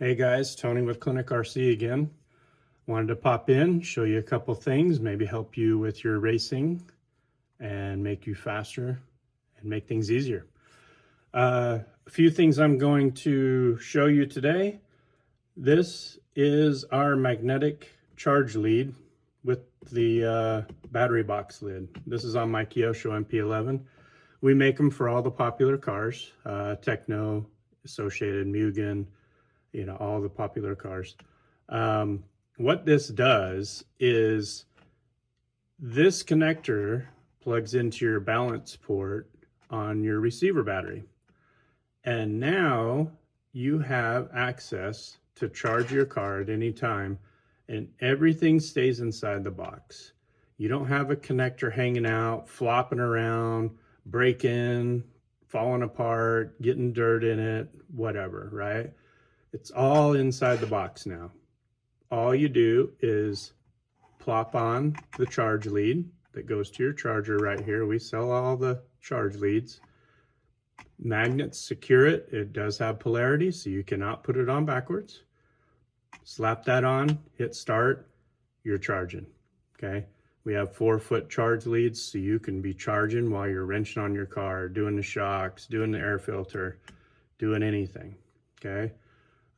Hey guys, Tony with Clinic RC again. Wanted to pop in, show you a couple things, maybe help you with your racing and make you faster and make things easier. A few things I'm going to show you today. This is our magnetic charge lead with the battery box lid. This is on my Kyosho MP11. We make them for all the popular cars, Techno, Associated, Mugen, all the popular cars. What this does is this connector plugs into your balance port on your receiver battery. And now you have access to charge your car at any time, and everything stays inside the box. You don't have a connector hanging out, flopping around, breaking, falling apart, getting dirt in it, whatever, right? It's all inside the box now. All you do is plop on the charge lead that goes to your charger right here. We sell all the charge leads. Magnets secure it. It does have polarity, so you cannot put it on backwards. Slap that on, hit start, you're charging, okay? We have 4-foot charge leads, so you can be charging while you're wrenching on your car, doing the shocks, doing the air filter, doing anything, okay?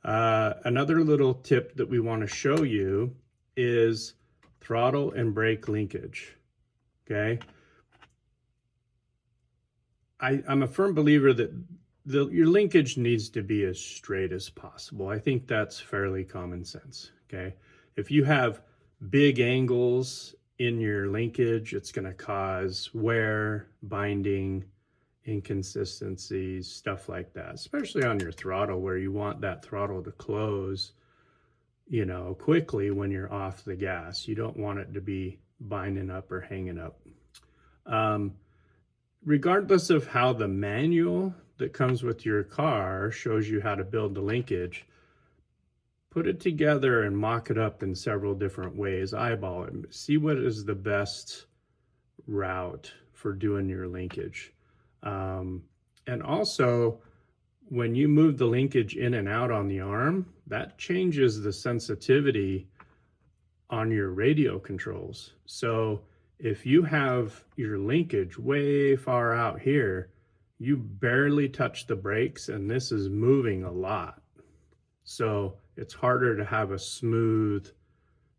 Another little tip that we want to show you is throttle and brake linkage, okay? I'm a firm believer that your linkage needs to be as straight as possible. I think that's fairly common sense, okay? If you have big angles in your linkage, it's going to cause wear, binding, inconsistencies, stuff like that, especially on your throttle where you want that throttle to close, quickly when you're off the gas. You don't want it to be binding up or hanging up. Regardless of how the manual that comes with your car shows you how to build the linkage, put it together and mock it up in several different ways. Eyeball it. See what is the best route for doing your linkage. And also, when you move the linkage in and out on the arm, that changes the sensitivity on your radio controls. So if you have your linkage way far out here, you barely touch the brakes and this is moving a lot. So it's harder to have a smooth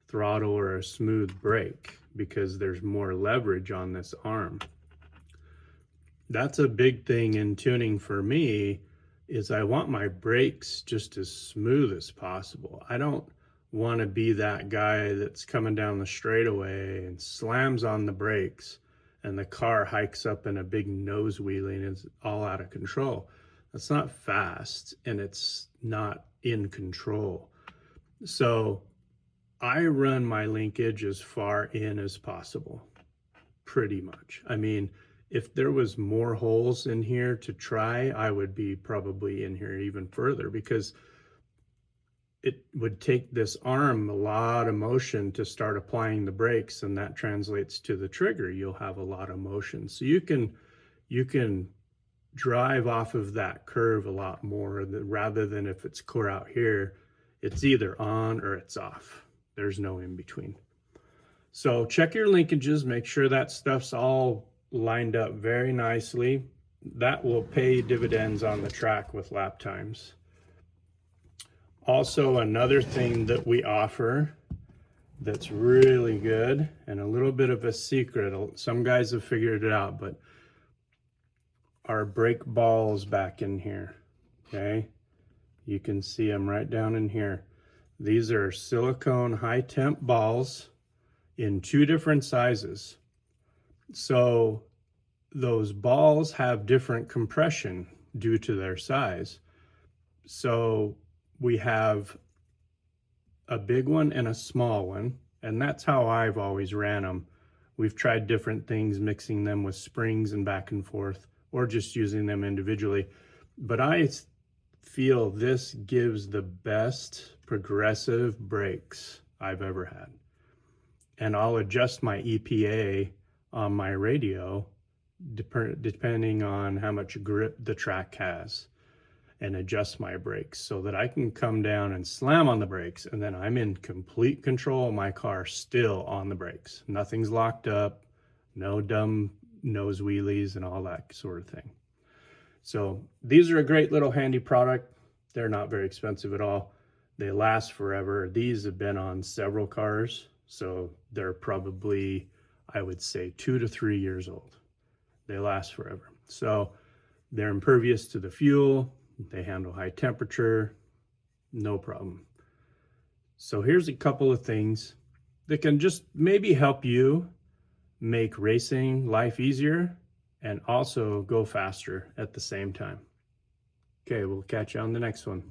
throttle or a smooth brake because there's more leverage on this arm. That's a big thing in tuning for me, is I want my brakes just as smooth as possible. I don't want to be that guy that's coming down the straightaway and slams on the brakes and the car hikes up in a big nose wheelie and is all out of control. That's not fast and it's not in control. So I run my linkage as far in as possible, pretty much. I mean, if there was more holes in here to try, I would be probably in here even further because it would take this arm a lot of motion to start applying the brakes, and that translates to the trigger. You'll have a lot of motion. So you can drive off of that curve a lot more rather than if it's core out here, it's either on or it's off. There's no in between. So check your linkages, make sure that stuff's all lined up very nicely. That will pay dividends on the track with lap times. Also, another thing that we offer that's really good and a little bit of a secret, some guys have figured it out, but our brake balls back in here, okay? You can see them right down in here. These are silicone high temp balls in 2 different sizes. So those balls have different compression due to their size. So we have a big one and a small one, and that's how I've always ran them. We've tried different things, mixing them with springs and back and forth, or just using them individually. But I feel this gives the best progressive brakes I've ever had. And I'll adjust my EPA on my radio depending on how much grip the track has. and adjust my brakes so that I can come down and slam on the brakes, and then I'm in complete control of my car still on the brakes. Nothing's locked up, no dumb nose wheelies and all that sort of thing. So these are a great little handy product. They're not very expensive at all. They last forever. These have been on several cars, so they're probably, I would say, 2 to 3 years old. They last forever. So they're impervious to the fuel. They handle high temperature, no problem. So here's a couple of things that can just maybe help you make racing life easier and also go faster at the same time. Okay, we'll catch you on the next one.